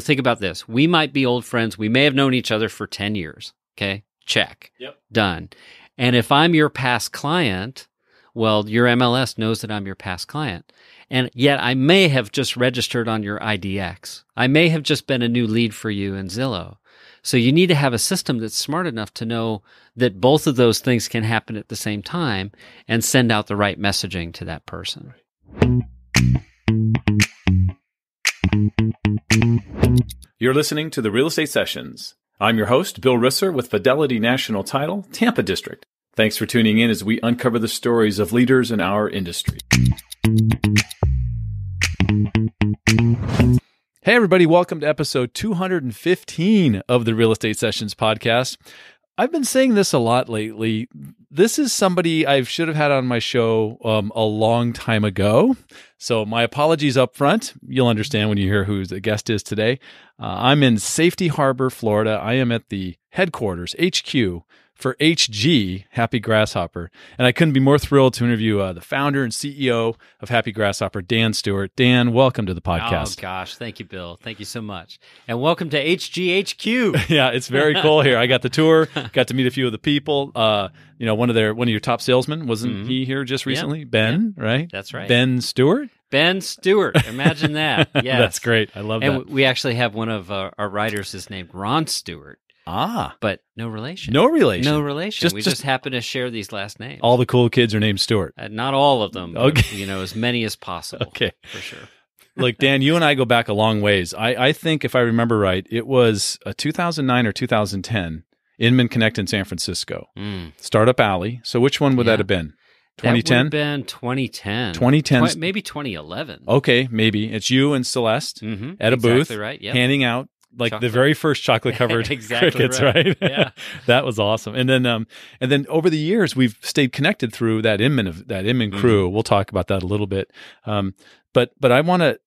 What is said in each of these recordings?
think about this. We might be old friends. We may have known each other for 10 years. Okay, check. Yep. Done. And if I'm your past client, well, your MLS knows that I'm your past client. And yet I may have just registered on your IDX. I may have just been a new lead for you in Zillow. So you need to have a system that's smart enough to know that both of those things can happen at the same time and send out the right messaging to that person. You're listening to the Real Estate Sessions. I'm your host, Bill Risser with Fidelity National Title, Tampa District. Thanks for tuning in as we uncover the stories of leaders in our industry. Hey, everybody. Welcome to episode 215 of the Real Estate Sessions podcast. I've been saying this a lot lately. This is somebody I should have had on my show a long time ago. So my apologies up front. You'll understand when you hear who the guest is today. I'm in Safety Harbor, Florida. I am at the headquarters, HQ, for HG, Happy Grasshopper. And I couldn't be more thrilled to interview the founder and CEO of Happy Grasshopper, Dan Stewart. Dan, welcome to the podcast. Oh, gosh. Thank you, Bill. Thank you so much. And welcome to HGHQ. Yeah, it's very cool here. I got the tour, got to meet a few of the people. One of your top salesmen, wasn't he here just recently? Yep. Ben, right? That's right. Ben Stewart? Ben Stewart. Imagine that. Yes. That's great. I love that. And we actually have one of our writers is named Ron Stewart. Ah. But no relation. No relation. No relation. We just happen to share these last names. All the cool kids are named Stewart. Not all of them. Okay. But, as many as possible. Okay. For sure. Look, Dan, you and I go back a long ways. I think, if I remember right, it was 2009 or 2010, Inman Connect in San Francisco. Startup Alley. So which one would that have been? 2010? That would have been 2010. 2010. Maybe 2011. Okay, maybe. It's you and Celeste at a booth, right. Yep. handing out the very first chocolate-covered crickets, right? Yeah. That was awesome. And then over the years, we've stayed connected through that Inman crew. We'll talk about that a little bit. But I want to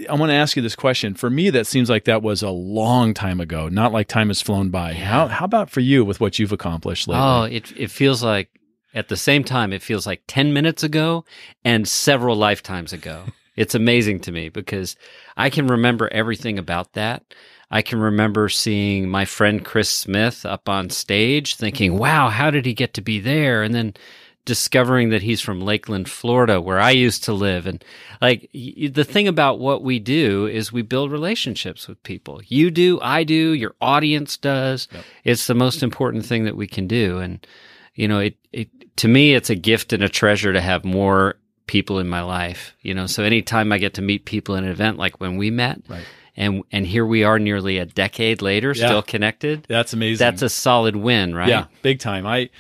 ask you this question. For me, that seems like that was a long time ago, not like time has flown by. Yeah. How about for you with what you've accomplished lately? Oh, it feels like, at the same time, it feels like 10 minutes ago and several lifetimes ago. It's amazing to me because I can remember everything about that. I can remember seeing my friend Chris Smith up on stage thinking, wow, how did he get to be there? And then discovering that he's from Lakeland, Florida, where I used to live. And the thing about what we do is we build relationships with people. You do, I do, your audience does. Yep. It's the most important thing that we can do. And, to me, it's a gift and a treasure to have more people in my life, so anytime I get to meet people in an event like when we met, right. and here we are nearly a decade later, still connected. That's amazing. That's a solid win, right? Yeah, big time. I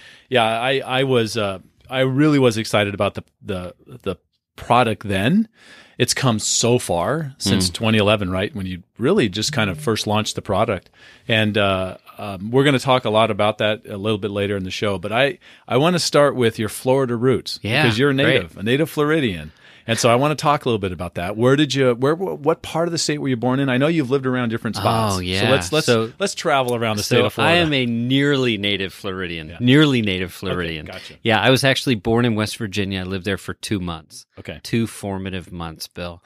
really was excited about the product then. It's come so far since 2011, right? When you really just kind of first launched the product. And we're going to talk a lot about that a little bit later in the show. But I want to start with your Florida roots. Yeah, because you're a native Floridian. And so I want to talk a little bit about that. What part of the state were you born in? I know you've lived around different spots. Oh, yeah. So let's travel around the state of Florida. I am a nearly native Floridian. Yeah. Nearly native Floridian. Okay, gotcha. Yeah, I was actually born in West Virginia. I lived there for 2 months. Okay. 2 formative months, Bill.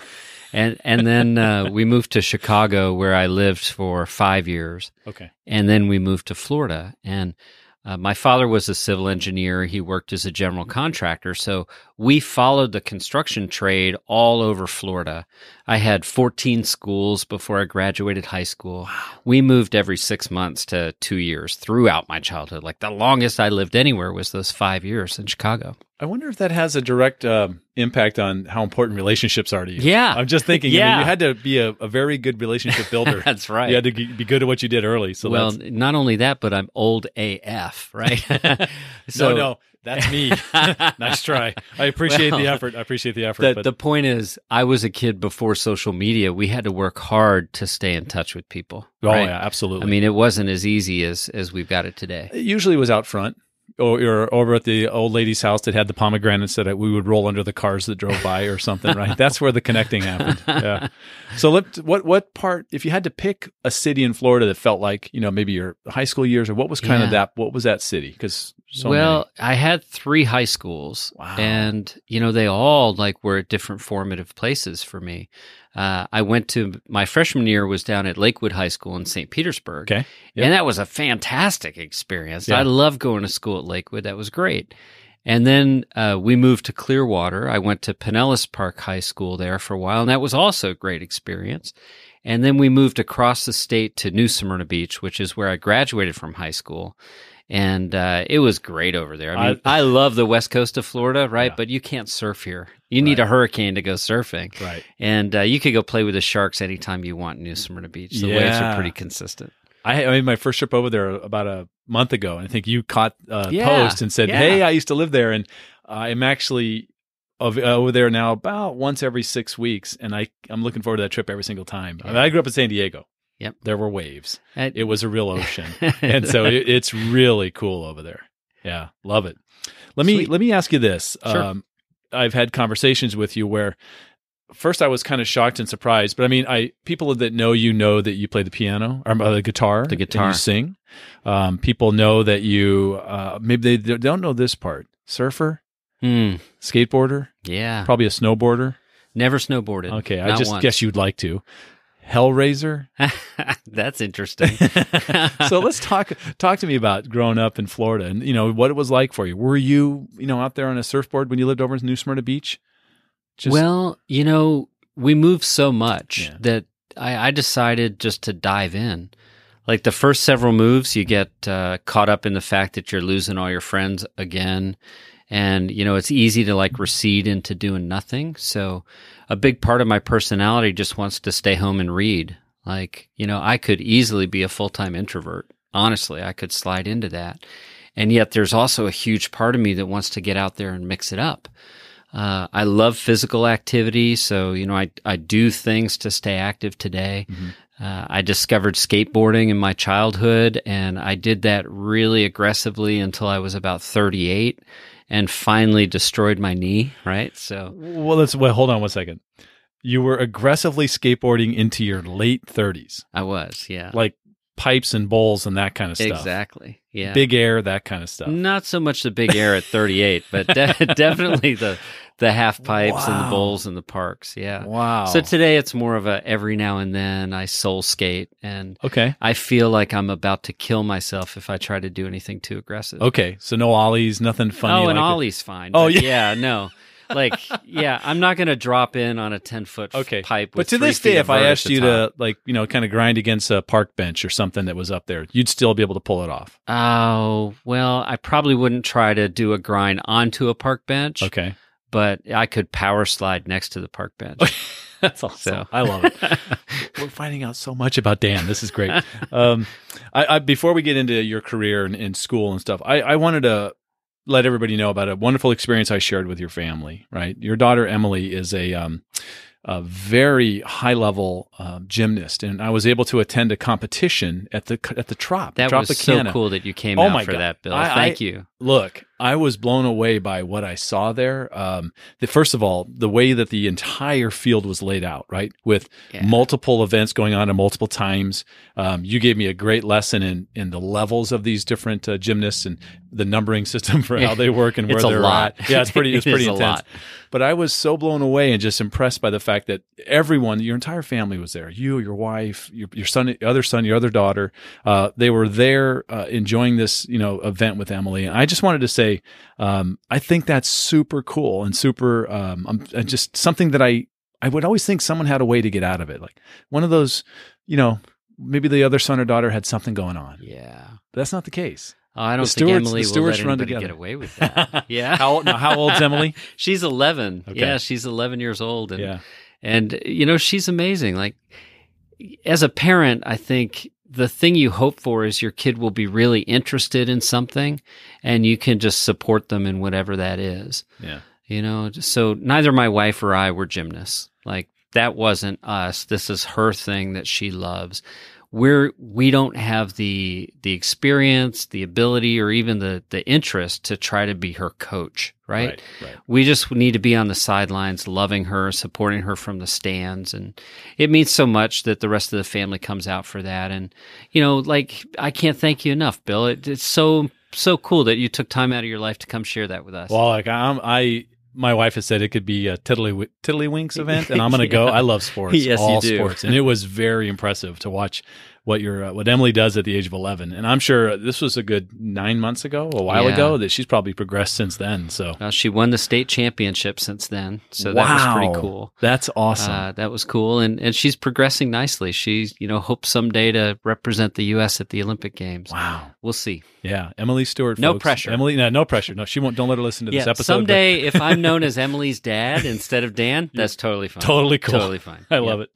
And then we moved to Chicago, where I lived for 5 years. Okay. And then we moved to Florida. And my father was a civil engineer. He worked as a general contractor. So we followed the construction trade all over Florida. I had 14 schools before I graduated high school. Wow. We moved every 6 months to 2 years throughout my childhood. Like the longest I lived anywhere was those 5 years in Chicago. I wonder if that has a direct impact on how important relationships are to you. Yeah. I'm just thinking, yeah. You had to be a very good relationship builder. That's right. You had to be good at what you did early. So not only that, but I'm old AF, right? No, that's me. Nice try. I appreciate the effort. The point is, I was a kid before social media. We had to work hard to stay in touch with people. Oh, right? yeah, absolutely. I mean, it wasn't as easy as we've got it today. It usually was out front. Or over at the old lady's house that had the pomegranates that we would roll under the cars that drove by or something, right? That's where the connecting happened. Yeah. So what part, if you had to pick a city in Florida that felt like, maybe your high school years, or what was kind of that, what was that city? Because Well, I had 3 high schools. Wow. And, they all were at different formative places for me. I went to my freshman year was down at Lakewood High School in St. Petersburg. Okay. Yep. And that was a fantastic experience. Yeah. I loved going to school at Lakewood. That was great. And then we moved to Clearwater. I went to Pinellas Park High School there for a while, and that was also a great experience. And then we moved across the state to New Smyrna Beach, which is where I graduated from high school. And it was great over there. I mean, I love the west coast of Florida, right? Yeah. But you can't surf here. You need a hurricane to go surfing. Right. And you could go play with the sharks anytime you want in New Smyrna Beach. The waves are pretty consistent. I made my first trip over there about a month ago, and I think you caught a post and said, hey, I used to live there, and I'm actually over there now about once every 6 weeks, and I'm looking forward to that trip every single time. Yeah. I mean, I grew up in San Diego. Yep. There were waves. It was a real ocean. And so it's really cool over there. Yeah, love it. Let me ask you this. Sure. I've had conversations with you where first I was kind of shocked and surprised, but I mean, people that know that you play the piano or the guitar. The guitar. And you sing. People know that you maybe they don't know this part. Surfer, skateboarder, probably a snowboarder. Never snowboarded. Okay, I just guess you'd like to. Hellraiser. That's interesting. So let's talk to me about growing up in Florida and what it was like for you. Were you out there on a surfboard when you lived over in New Smyrna Beach? Well, we moved so much that I decided just to dive in. Like the first several moves, you get caught up in the fact that you're losing all your friends again. And, it's easy to recede into doing nothing. So a big part of my personality just wants to stay home and read. I could easily be a full-time introvert. Honestly, I could slide into that. And yet there's also a huge part of me that wants to get out there and mix it up. I love physical activity. So, I do things to stay active today. Mm-hmm. I discovered skateboarding in my childhood, and I did that really aggressively until I was about 38. And finally destroyed my knee, right? So, hold on one second. You were aggressively skateboarding into your late 30s. I was, yeah. Like pipes and bowls and that kind of stuff. Exactly, yeah. Big air, that kind of stuff. Not so much the big air at 38, but definitely the half pipes and the bowls in the parks, yeah. Wow. So today it's more of a every now and then I soul skate, and I feel like I'm about to kill myself if I try to do anything too aggressive. Okay, so no ollies, nothing funny. Oh, an ollie's fine. Oh, yeah, no. I'm not going to drop in on a 10-foot pipe. But to this day, if I asked you to, kind of grind against a park bench or something that was up there, you'd still be able to pull it off. Oh, well, I probably wouldn't try to do a grind onto a park bench. Okay. But I could power slide next to the park bench. That's awesome. So. I love it. We're finding out so much about Dan. This is great. I before we get into your career and school and stuff, I wanted to let everybody know about a wonderful experience I shared with your family, right? Your daughter, Emily, is a very high-level gymnast, and I was able to attend a competition at the Trop. That was so cool that you came out for that, Bill. Thank you. Look, I was blown away by what I saw there. First of all, the way that the entire field was laid out, right? With multiple events going on at multiple times. You gave me a great lesson in the levels of these different gymnasts and the numbering system for how they work and where they're at. Yeah, it's pretty intense. Lot. But I was so blown away and just impressed by the fact that everyone, your entire family was there. You, your wife, your son, your other daughter. They were there enjoying this, event with Emily. And I just wanted to say, I think that's super cool and super, just something that I would always think someone had a way to get out of it. Like one of those, maybe the other son or daughter had something going on. Yeah. But that's not the case. I don't think Emily will let anybody get away with that. Yeah. How old's Emily? She's 11. Okay. Yeah, she's 11 years old. And she's amazing. Like, as a parent, I think the thing you hope for is your kid will be really interested in something, and you can just support them in whatever that is. Yeah. So neither my wife or I were gymnasts. Like, that wasn't us. This is her thing that she loves. We don't have the experience, the ability, or even the interest to try to be her coach, right? We just need to be on the sidelines, loving her, supporting her from the stands. And it means so much that the rest of the family comes out for that. And, I can't thank you enough, Bill. It's so so cool that you took time out of your life to come share that with us. Well, like my wife has said it could be a Tiddlywinks event, and I'm going to go. I love sports, Yes, all you do. sports, and it was very impressive to watch what Emily does at the age of 11. And I'm sure this was a good 9 months ago, a while ago, that she's probably progressed since then. So she won the state championship since then. So that was pretty cool. That's awesome. That was cool. And she's progressing nicely. She's, hopes someday to represent the U.S. at the Olympic Games. Wow. We'll see. Yeah. Emily Stewart, no folks. pressure. Emily, no pressure. No, she won't. Don't let her listen to this episode. Someday, if I'm known as Emily's dad instead of Dan, that's totally fine. Totally cool. Totally fine. I love it.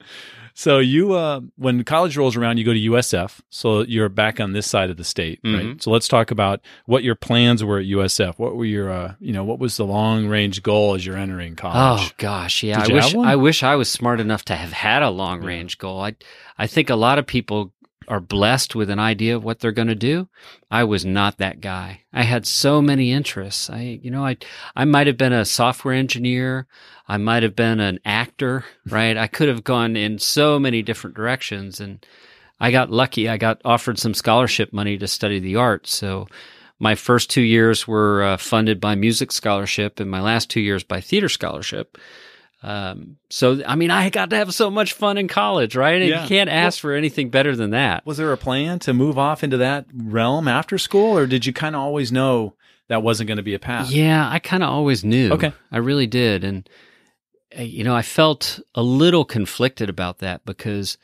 So you, when college rolls around, you go to USF. So you're back on this side of the state, right? So let's talk about what your plans were at USF. What were your, what was the long range goal as you're entering college? Oh gosh, yeah. I wish I was smart enough to have had a long range goal. I think a lot of people are blessed with an idea of what they're going to do. I was not that guy. I had so many interests. I might have been a software engineer. I might have been an actor, right? I could have gone in so many different directions, and I got lucky. I got offered some scholarship money to study the arts. So my first 2 years were funded by music scholarship, and my last 2 years by theater scholarship. I got to have so much fun in college, right? And you can't ask for anything better than that. Was there a plan to move off into that realm after school, or did you kind of always know that wasn't going to be a path? Yeah, I kind of always knew. Okay. I really did. And, I felt a little conflicted about that because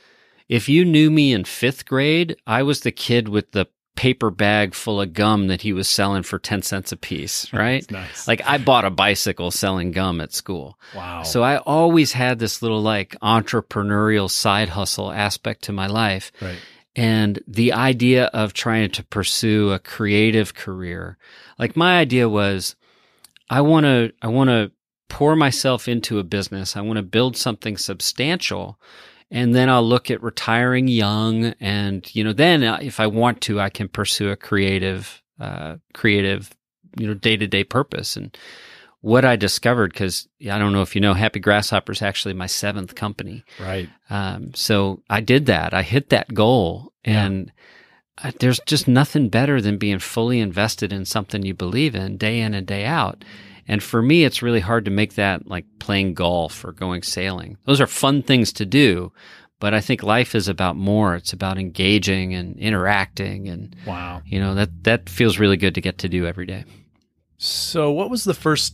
if you knew me in fifth grade, I was the kid with the paper bag full of gum that he was selling for 10 cents a piece, right? Nice. Like I bought a bicycle selling gum at school. Wow. So I always had this little entrepreneurial side hustle aspect to my life. Right. And the idea of trying to pursue a creative career, like my idea was I want to pour myself into a business. I want to build something substantial. And then I'll look at retiring young, and then if I want to, I can pursue a creative, day-to-day purpose. And what I discovered, because I don't know if you know, Happy Grasshopper is actually my 7th company. Right. So I did that. I hit that goal, and there's just nothing better than being fully invested in something you believe in, day in and day out. And for me, it's really hard to make that like playing golf or going sailing. Those are fun things to do, but I think life is about more. It's about engaging and interacting, and wow, that feels really good to get to do every day. So what was the first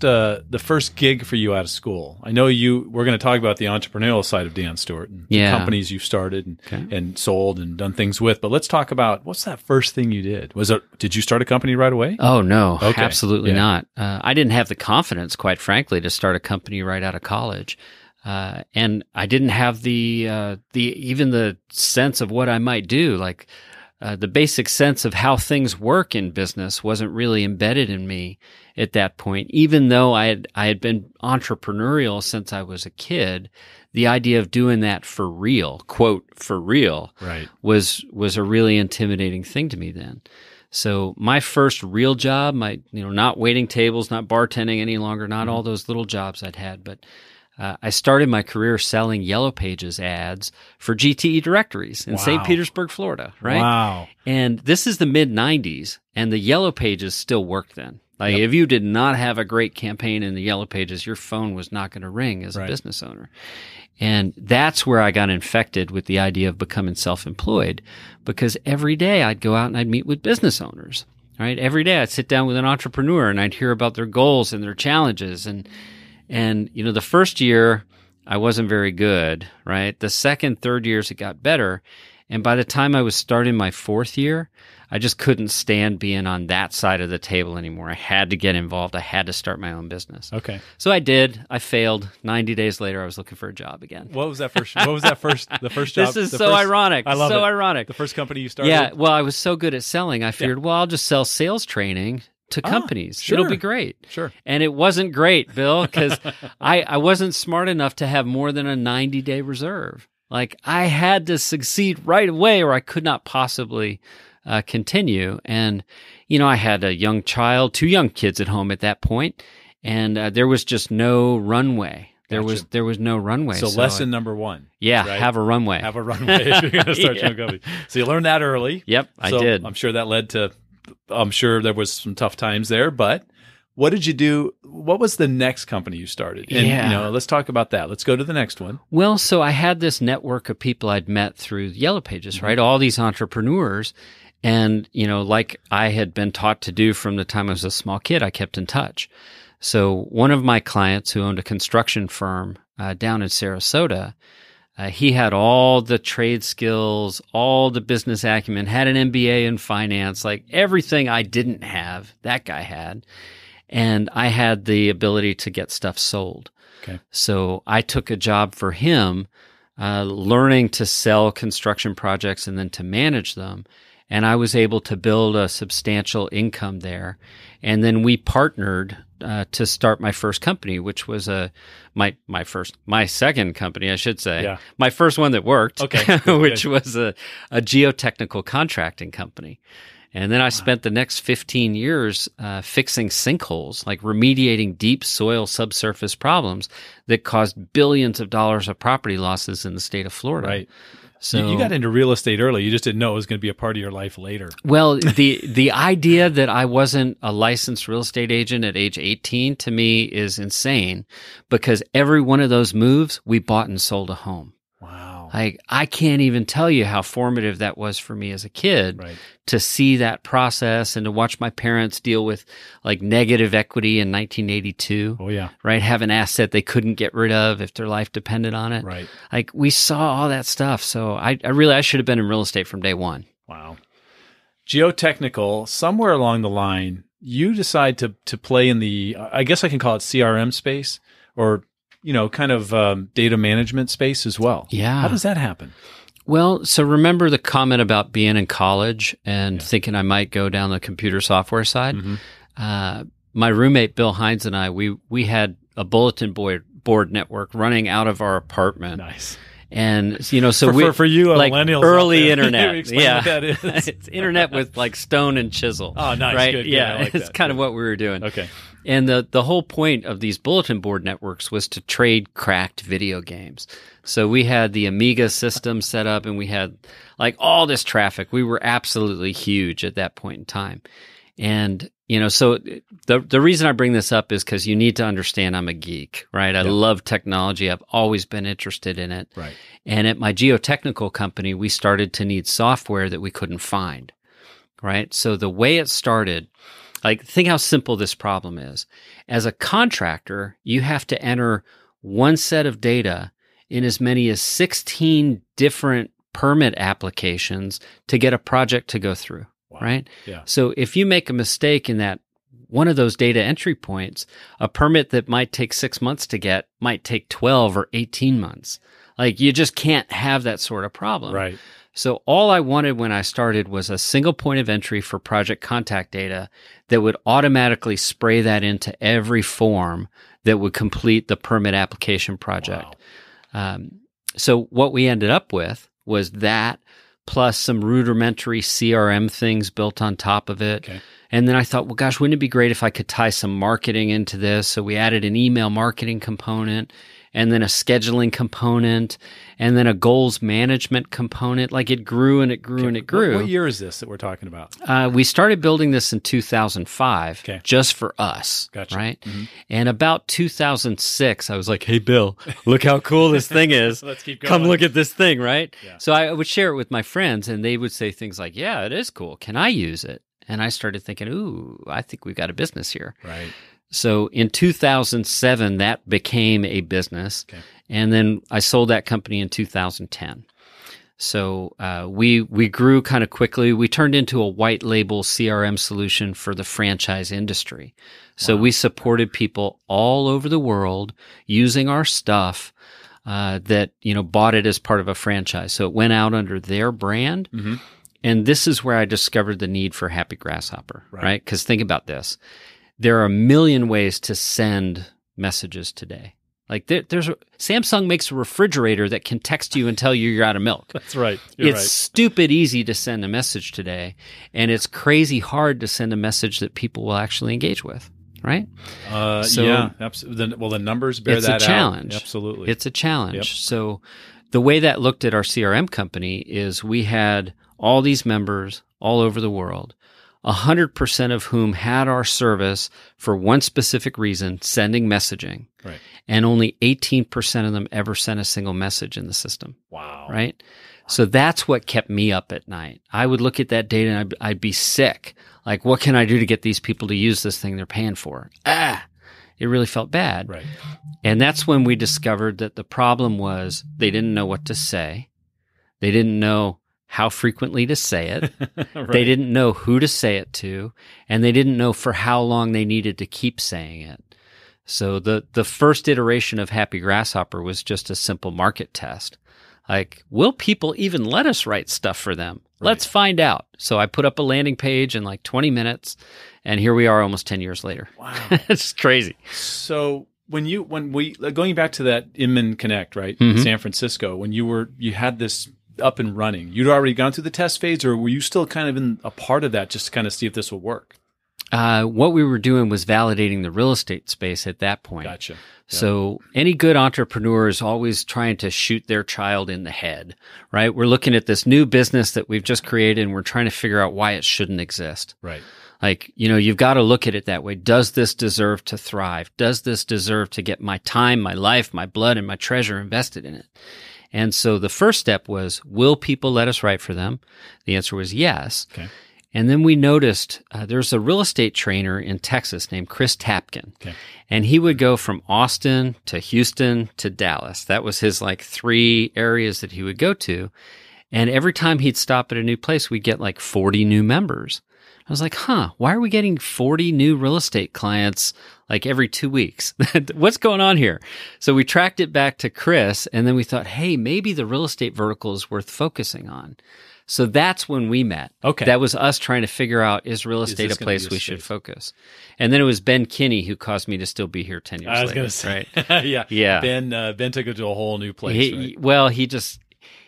gig for you out of school? I know we're going to talk about the entrepreneurial side of Dan Stewart and the companies you've started and sold and done things with, but let's talk about what's that first thing you did? Did you start a company right away? Oh, no, absolutely not. I didn't have the confidence, quite frankly, to start a company right out of college. And I didn't have the sense of what I might do. Like, the basic sense of how things work in business wasn't really embedded in me at that point. Even though I had been entrepreneurial since I was a kid, the idea of doing that for real, quote, for real, right, was a really intimidating thing to me then. So my first real job, not waiting tables, not bartending any longer, not all those little jobs I'd had, but I started my career selling Yellow Pages ads for GTE directories in St. Petersburg, Florida, right? Wow. And this is the mid-'90s, and the Yellow Pages still worked then. Like, if you did not have a great campaign in the Yellow Pages, your phone was not going to ring as a business owner. And that's where I got infected with the idea of becoming self-employed, because every day I'd go out and I'd meet with business owners, right? Every day I'd sit down with an entrepreneur and I'd hear about their goals and their challenges. And the first year I wasn't very good, right? The second, third years it got better. And by the time I was starting my 4th year, I just couldn't stand being on that side of the table anymore. I had to get involved. I had to start my own business. Okay. So I did. I failed. 90 days later, I was looking for a job again. What was that first the first job? This is ironic. I love it. Ironic. The first company you started? Yeah. Well, I was so good at selling, I figured, well, I'll just sell sales training to companies. Sure. It'll be great. Sure. And it wasn't great, Bill, because I wasn't smart enough to have more than a 90-day reserve. Like, I had to succeed right away or I could not possibly continue. And, I had a young child, 2 young kids at home at that point, and there was just no runway. There was no runway. So lesson number 1. Yeah, right? have a runway. Have a runway if you're going to start your own company. So you learned that early. Yep, I did. I'm sure that led to I'm sure there was some tough times there, but what did you do? What was the next company you started? And, let's talk about that. Let's go to the next one. Well, so I had this network of people I'd met through Yellow Pages, right? All these entrepreneurs. And, like I had been taught to do from the time I was a small kid, I kept in touch. So one of my clients who owned a construction firm down in Sarasota, he had all the trade skills, all the business acumen, had an MBA in finance, like everything I didn't have, that guy had. And I had the ability to get stuff sold. Okay. So I took a job for him, learning to sell construction projects and then to manage them. And I was able to build a substantial income there. And then we partnered to start my first company, which was my second company, I should say. Yeah. My first one that worked, okay, which was a geotechnical contracting company. And then I spent the next 15 years fixing sinkholes, like remediating deep soil subsurface problems that caused billions of dollars of property losses in the state of Florida. Right. So you got into real estate early. You just didn't know it was going to be a part of your life later. Well, the idea that I wasn't a licensed real estate agent at age 18 to me is insane, because every one of those moves, we bought and sold a home. Wow. I can't even tell you how formative that was for me as a kid, right, to see that process and to watch my parents deal with like negative equity in 1982. Oh, yeah. Right. Have an asset they couldn't get rid of if their life depended on it. Right. Like we saw all that stuff. So I should have been in real estate from day one. Wow. Geotechnical, somewhere along the line, you decide to play in the, I guess I can call it CRM space, or kind of data management space as well. Yeah. How does that happen? Well, so remember the comment about being in college and thinking I might go down the computer software side? Mm-hmm. My roommate, Bill Hines, and I, we had a bulletin board network running out of our apartment. Nice. And, so for you, like millennials, early internet. Explain what that is. It's internet with like stone and chisel. Oh, nice. Right? Good. Yeah. I like It's that. kind of what we were doing. Okay. And the whole point of these bulletin board networks was to trade cracked video games. So we had the Amiga system set up and we had like all this traffic. We were absolutely huge at that point in time. And, so the reason I bring this up is because you need to understand I'm a geek, right? I love technology. I've always been interested in it. Right. And at my geotechnical company, we started to need software that we couldn't find, right? So the way it started, like, think how simple this problem is. As a contractor, you have to enter one set of data in as many as 16 different permit applications to get a project to go through, right? Yeah. So if you make a mistake in that one of those data entry points, a permit that might take 6 months to get might take 12 or 18 months. Like, you just can't have that sort of problem. Right. So all I wanted when I started was a single point of entry for project contact data that would automatically spray that into every form that would complete the permit application project. Wow. So what we ended up with was that plus some rudimentary CRM things built on top of it. Okay. And then I thought, well, gosh, wouldn't it be great if I could tie some marketing into this? So we added an email marketing component, and then a scheduling component, and then a goals management component. Like, it grew and it grew and it grew. What year is this that we're talking about? We started building this in 2005, just for us, Gotcha. right? Mm-hmm. And about 2006, I was like, hey, Bill, look how cool this thing is. Let's keep going. Come look at this thing, right? Yeah. So I would share it with my friends, and they would say things like, yeah, it is cool. Can I use it? And I started thinking, ooh, I think we've got a business here. Right. So in 2007, that became a business. Okay. And then I sold that company in 2010. So we grew kind of quickly. We turned into a white label CRM solution for the franchise industry. So we supported people all over the world using our stuff that, bought it as part of a franchise. So it went out under their brand. Mm-hmm. And this is where I discovered the need for Happy Grasshopper, right? Because think about this. There are a million ways to send messages today. Like, Samsung makes a refrigerator that can text you and tell you you're out of milk. That's right. It's stupid easy to send a message today, and it's crazy hard to send a message that people will actually engage with, right? Yeah, absolutely. Well, the numbers bear that out. It's a challenge. Absolutely. It's a challenge. Yep. So the way that looked at our CRM company is we had all these members all over the world. 100% of whom had our service for one specific reason, sending messaging. Right. And only 18% of them ever sent a single message in the system. Wow. Right? So that's what kept me up at night. I would look at that data and I'd be sick. Like, what can I do to get these people to use this thing they're paying for? It really felt bad. Right. And that's when we discovered that the problem was they didn't know what to say. They didn't know how frequently to say it. Right. They didn't know who to say it to. And they didn't know for how long they needed to keep saying it. So the first iteration of Happy Grasshopper was just a simple market test. Like, will people even let us write stuff for them? Right. Let's find out. So I put up a landing page in like 20 minutes, and here we are almost 10 years later. Wow. It's crazy. So when we going back to that Inman Connect, right, Mm-hmm. in San Francisco, when you had this up and running, you'd already gone through the test phase, or were you still kind of in a part of that just to kind of see if this would work? What we were doing was validating the real estate space at that point. Gotcha. Yeah. So any good entrepreneur is always trying to shoot their child in the head, right? We're looking at this new business that we've just created, and we're trying to figure out why it shouldn't exist. Right. Like, you've got to look at it that way. Does this deserve to thrive? Does this deserve to get my time, my life, my blood, and my treasure invested in it? And so the first step was, will people let us write for them? The answer was yes. Okay. And then we noticed there's a real estate trainer in Texas named Chris Tapkin. Okay. And he would go from Austin to Houston to Dallas. That was his like 3 areas that he would go to. And every time he'd stop at a new place, we'd get like 40 new members. I was like, why are we getting 40 new real estate clients like every 2 weeks? What's going on here? So we tracked it back to Chris, and then we thought, hey, maybe the real estate vertical is worth focusing on. So that's when we met. Okay. That was us trying to figure out, is real estate a place we should focus? And then it was Ben Kinney who caused me to still be here 10 years later. I was going to say. Right? Yeah. Ben took it to a whole new place.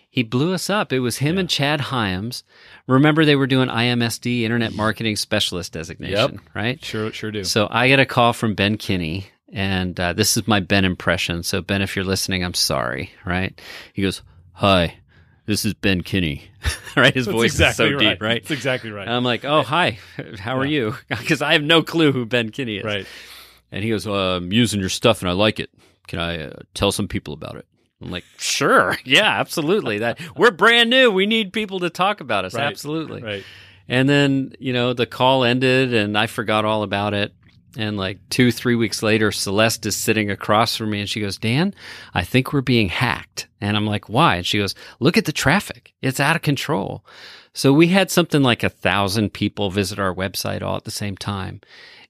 He blew us up. It was him and Chad Hyams. Remember, they were doing IMSD, Internet Marketing Specialist designation, right? Sure do. So I get a call from Ben Kinney, and this is my Ben impression. So Ben, if you're listening, I'm sorry, right? He goes, "Hi, this is Ben Kinney," right? His voice is so deep, right? That's exactly right. And I'm like, "Oh, hi, how are you?" Because I have no clue who Ben Kinney is. Right. And he goes, "I'm using your stuff and I like it. Can I tell some people about it?" I'm like, sure. Yeah, absolutely. We're brand new. We need people to talk about us. Right. Absolutely. Right. And then, the call ended and I forgot all about it. And like 2-3 weeks later, Celeste is sitting across from me and she goes, "Dan, I think we're being hacked." And I'm like, "Why?" And she goes, "Look at the traffic. It's out of control." So we had something like 1,000 people visit our website all at the same time.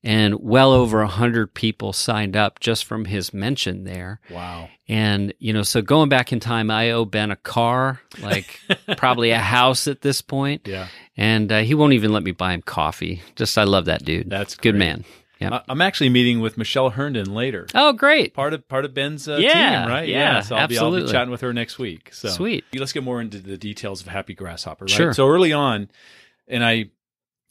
And well over 100 people signed up just from his mention there. Wow. And, so going back in time, I owe Ben a car, like probably a house at this point. Yeah. And he won't even let me buy him coffee. I love that dude. That's good great. man. Yeah. I'm actually meeting with Michelle Herndon later. Oh, great. Part of Ben's team, right? Yeah, So I'll absolutely. be chatting with her next week. So Sweet. Let's get more into the details of Happy Grasshopper, right? Sure. So early on, and I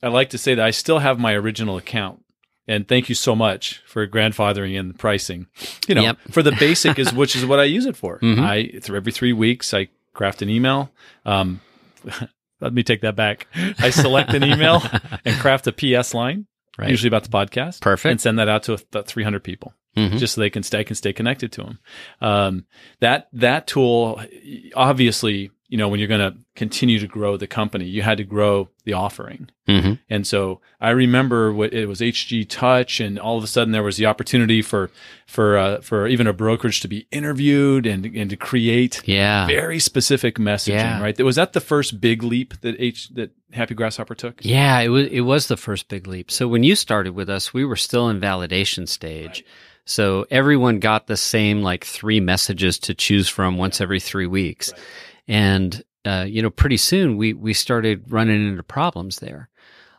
like to say that I still have my original account. And thank you so much for grandfathering in the pricing. Yep. For the basic which is what I use it for. Mm-hmm. Every 3 weeks I craft an email. Let me take that back. I select an email and craft a PS line, usually about the podcast. Perfect. And send that out to about 300 people. Mm-hmm. Just so I can stay connected to them. That tool, obviously, when you're going to continue to grow the company, you had to grow the offering. Mm-hmm. And so I remember it was HG Touch, and all of a sudden there was the opportunity for even a brokerage to be interviewed and to create very specific messaging. Right? Was that the first big leap that Happy Grasshopper took? Yeah, it was the first big leap. So when you started with us, we were still in validation stage. Right. So everyone got the same 3 messages to choose from once every 3 weeks. Right. And, pretty soon we started running into problems there.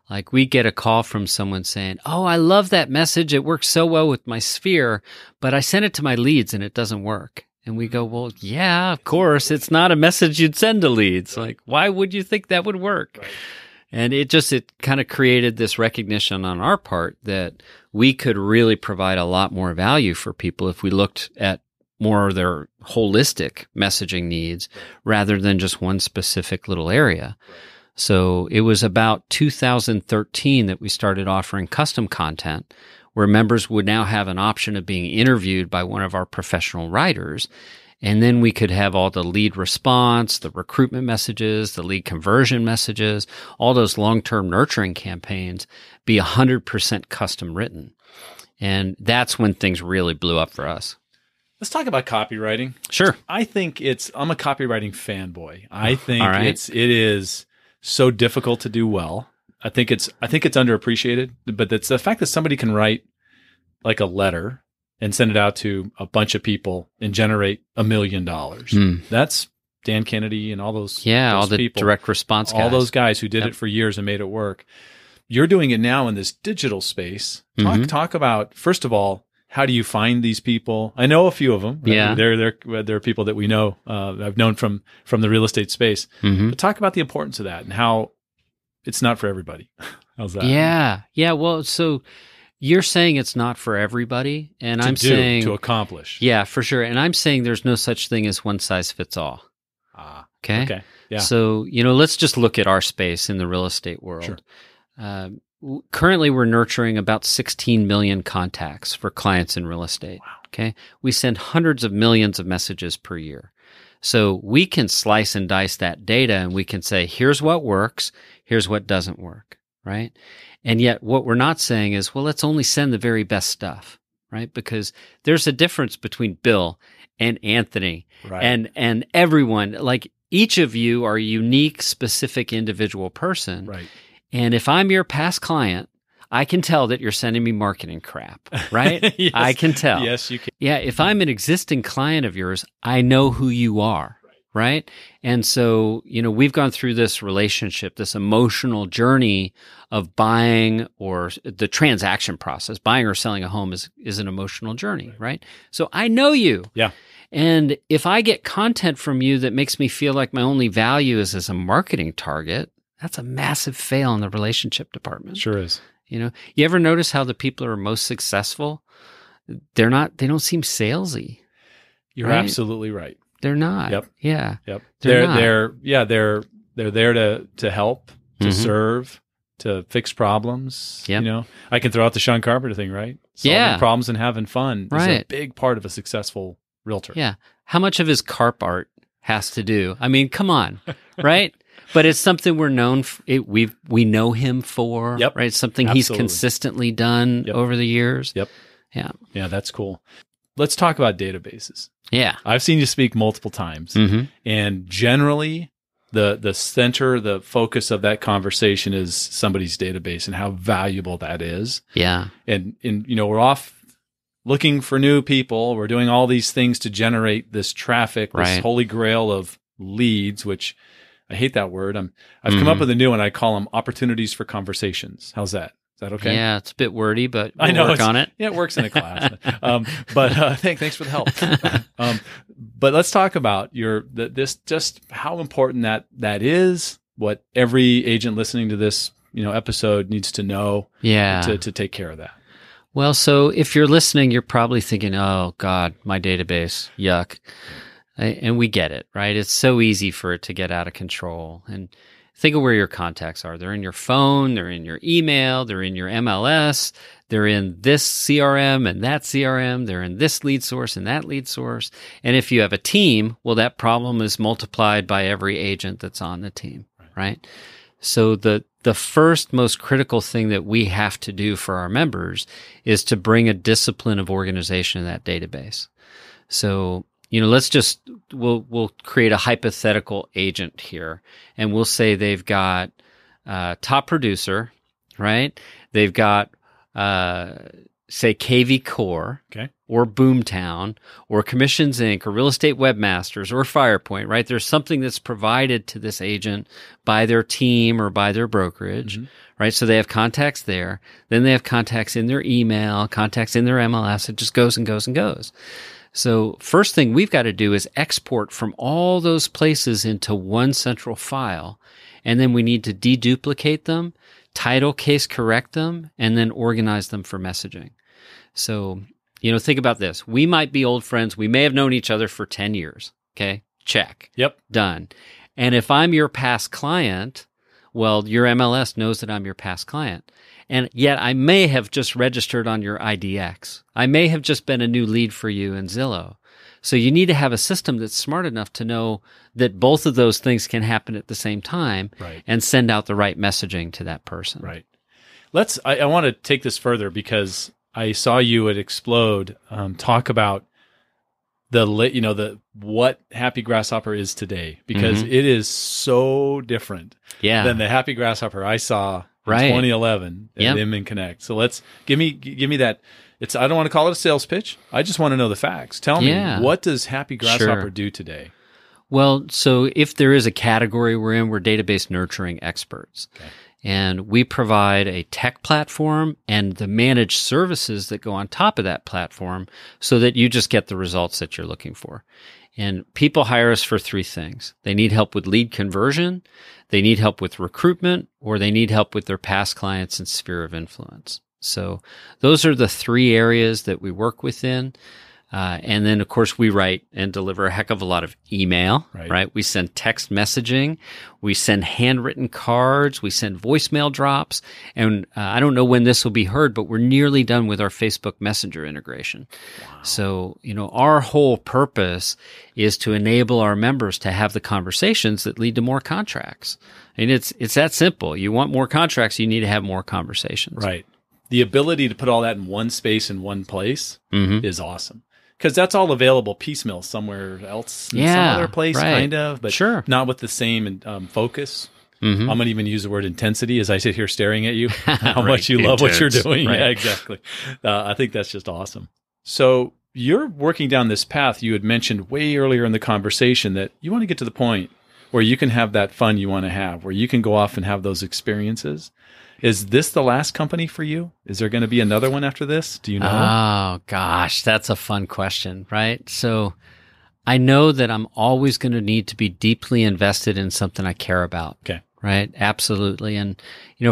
Like we get a call from someone saying, "Oh, I love that message. It works so well with my sphere, but I sent it to my leads and it doesn't work." And we go, "Well, yeah, of course. It's not a message you'd send to leads. Like, why would you think that would work?" Right. And it kind of created this recognition on our part that we could really provide a lot more value for people if we looked at more of their holistic messaging needs rather than just one specific little area. So it was about 2013 that we started offering custom content where members would now have an option of being interviewed by one of our professional writers. And then we could have all the lead response, the recruitment messages, the lead conversion messages, all those long-term nurturing campaigns be 100% custom written. And that's when things really blew up for us. Let's talk about copywriting. Sure. I think I'm a copywriting fanboy. I think All right. it is so difficult to do well. I think it's underappreciated, but it's the fact that somebody can write like a letter and send it out to a bunch of people and generate $1 million. That's Dan Kennedy and all those all the people, direct response guys. all those guys who did it for years and made it work. You're doing it now in this digital space. Talk about, first of all, how do you find these people? I know a few of them. Yeah, they're people that we know. I've known from the real estate space. But talk about the importance of that and how it's not for everybody. How's that? Yeah. Well, so you're saying it's not for everybody, and I'm saying to accomplish. Yeah, for sure. And I'm saying there's no such thing as one size fits all. Okay. Yeah. So let's just look at our space in the real estate world. Sure. Currently, we're nurturing about 16 million contacts for clients in real estate. Wow. Okay. We send hundreds of millions of messages per year. So we can slice and dice that data and we can say, here's what works, here's what doesn't work, right? And yet what we're not saying is, well, let's only send the very best stuff, right? Because there's a difference between Bill and Anthony and everyone. Like each of you are a unique, specific individual person. Right. And if I'm your past client, I can tell that you're sending me marketing crap, right? Yes. I can tell. Yes, you can. Yeah, if I'm an existing client of yours, I know who you are, right? And so, we've gone through this relationship, this emotional journey of buying or the transaction process. Buying or selling a home is an emotional journey, right? So I know you. Yeah. And if I get content from you that makes me feel like my only value is as a marketing target, that's a massive fail in the relationship department. Sure is. You ever notice how the people who are most successful, they don't seem salesy. You're absolutely right. They're not. Yep. Yeah. Yep. They're there to help, to serve, to fix problems. Yep. I can throw out the Sean Carpenter thing, right? Solving problems and having fun is a big part of a successful realtor. Yeah. How much of his carp art has to do? I mean, come on, right? But it's something we're known for. We know him for, right? It's something he's consistently done over the years. Yep. Yeah. Yeah, that's cool. Let's talk about databases. Yeah. I've seen you speak multiple times. And generally, the center, the focus of that conversation is somebody's database and how valuable that is. Yeah. And we're off looking for new people. We're doing all these things to generate this traffic, this holy grail of leads, which I hate that word. I've come up with a new one. I call them opportunities for conversations. How's that? Is that okay? Yeah, it's a bit wordy, but I know work on it. Yeah, it works in a class. But thanks for the help. But let's talk about just how important that is. What every agent listening to this episode needs to know. Yeah. To take care of that. Well, so if you're listening, you're probably thinking, "Oh God, my database, yuck." And we get it, right? It's so easy for it to get out of control. And think of where your contacts are. They're in your phone, they're in your email, they're in your MLS, they're in this CRM and that CRM, they're in this lead source and that lead source. And if you have a team, well, that problem is multiplied by every agent that's on the team, right? So the first most critical thing that we have to do for our members is to bring a discipline of organization in that database. So we'll create a hypothetical agent here, and we'll say they've got top producer, right? They've got say KV Core, or Boomtown, or Commissions Inc., or Real Estate Webmasters, or Firepoint, right? There's something that's provided to this agent by their team or by their brokerage, right? So they have contacts there. Then they have contacts in their email, contacts in their MLS. It just goes and goes and goes. So first thing we've got to do is export from all those places into one central file. And then we need to deduplicate them, title case correct them, and then organize them for messaging. So, think about this. We might be old friends. We may have known each other for 10 years. Okay. Check. Yep. Done. And if I'm your past client, Well, your MLS knows that I'm your past client. And yet I may have just registered on your IDX. I may have just been a new lead for you in Zillow. So you need to have a system that's smart enough to know that both of those things can happen at the same time, right, and send out the right messaging to that person. Right. I want to take this further because I saw you at Explode talk about what Happy Grasshopper is today, because it is so different than the Happy Grasshopper I saw in 2011 at Inman Connect. So give me that. I don't want to call it a sales pitch. I just want to know the facts. Tell me, what does Happy Grasshopper do today? Well, so if there is a category we're in, we're database nurturing experts. Okay. And we provide a tech platform and the managed services that go on top of that platform so that you just get the results that you're looking for. And people hire us for three things. They need help with lead conversion, they need help with recruitment, or they need help with their past clients and sphere of influence. So those are the three areas that we work within. And then, of course, we write and deliver a heck of a lot of email, right? We send text messaging. We send handwritten cards. We send voicemail drops. And I don't know when this will be heard, but we're nearly done with our Facebook Messenger integration. Wow. So, our whole purpose is to enable our members to have the conversations that lead to more contracts. And it's that simple. You want more contracts, you need to have more conversations. Right. The ability to put all that in one space in one place is awesome. Because that's all available piecemeal somewhere else, in some other place, kind of, but not with the same focus. I'm going to even use the word intensity as I sit here staring at you, how much you love what you're doing. Right. Yeah, exactly. I think that's just awesome. So you're working down this path. You had mentioned way earlier in the conversation that you want to get to the point where you can have that fun you want to have, where you can go off and have those experiences. Is this the last company for you? Is there going to be another one after this? Do you know? Oh, gosh, that's a fun question, right? So I know that I'm always going to need to be deeply invested in something I care about. Okay. Right? Absolutely. And,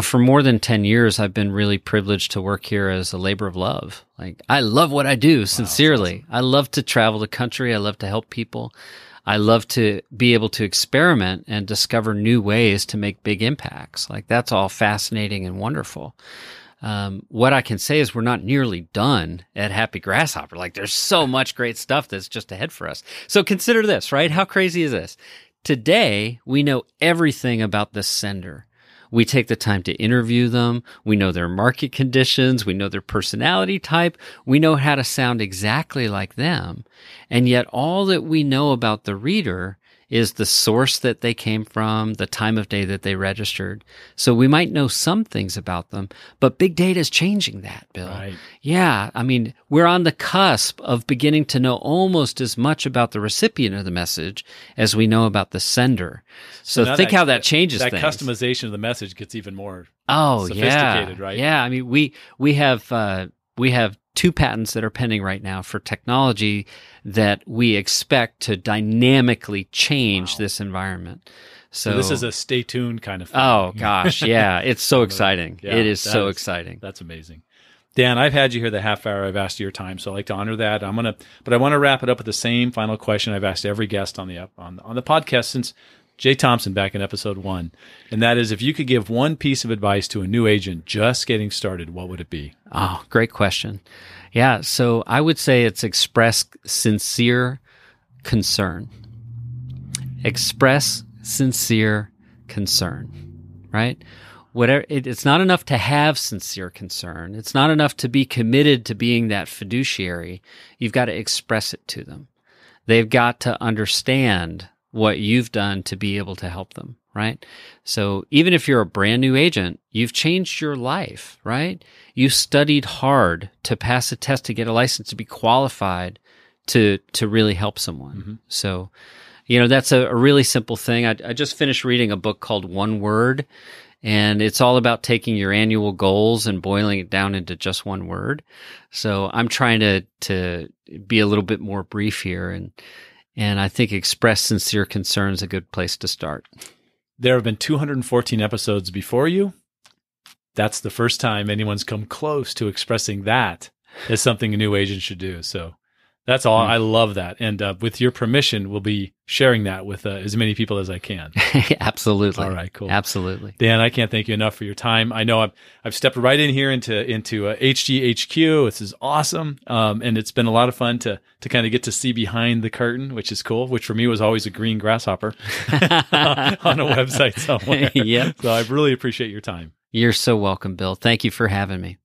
for more than 10 years, I've been really privileged to work here as a labor of love. Like, I love what I do, sincerely. Awesome. I love to travel the country. I love to help people. I love to be able to experiment and discover new ways to make big impacts. Like, that's all fascinating and wonderful. What I can say is we're not nearly done at Happy Grasshopper. Like, there's so much great stuff that's just ahead for us. So consider this, right? How crazy is this? Today, we know everything about the sender. We take the time to interview them. We know their market conditions. We know their personality type. We know how to sound exactly like them. And yet all that we know about the reader is the source that they came from, the time of day that they registered. So we might know some things about them, but big data is changing that, Bill. Right. Yeah. I mean, we're on the cusp of beginning to know almost as much about the recipient of the message as we know about the sender. So think how that changes things. That customization of the message gets even more sophisticated, right? Yeah. I mean, we have 2 patents that are pending right now for technology that we expect to dynamically change this environment. So this is a stay tuned kind of thing. Oh, gosh. Yeah. It's so exciting. It is so exciting. That's amazing. Dan, I've had you here the half hour. I've asked you your time, so I like to honor that. But I want to wrap it up with the same final question I've asked every guest on the podcast since Jay Thompson back in episode 1. And that is, if you could give one piece of advice to a new agent just getting started, what would it be? Oh, great question. Yeah. So I would say it's express sincere concern. Express sincere concern, right? It's not enough to have sincere concern. It's not enough to be committed to being that fiduciary. You've got to express it to them. They've got to understand what you've done to be able to help them, right? So even if you're a brand new agent, you've changed your life, right? You studied hard to pass a test to get a license to be qualified to really help someone. Mm-hmm. So, that's a really simple thing. I just finished reading a book called One Word, and it's all about taking your annual goals and boiling it down into just one word. So I'm trying to be a little bit more brief here, and I think express sincere concern is a good place to start. There have been 214 episodes before you. That's the first time anyone's come close to expressing that as something a new agent should do. So That's all. I love that. And with your permission, we'll be sharing that with as many people as I can. Absolutely. All right, cool. Absolutely. Dan, I can't thank you enough for your time. I know I've stepped right in here into HGHQ. This is awesome. And it's been a lot of fun to kind of get to see behind the curtain, which is cool, which for me was always a green grasshopper on a website somewhere. Yep. So I really appreciate your time. You're so welcome, Bill. Thank you for having me.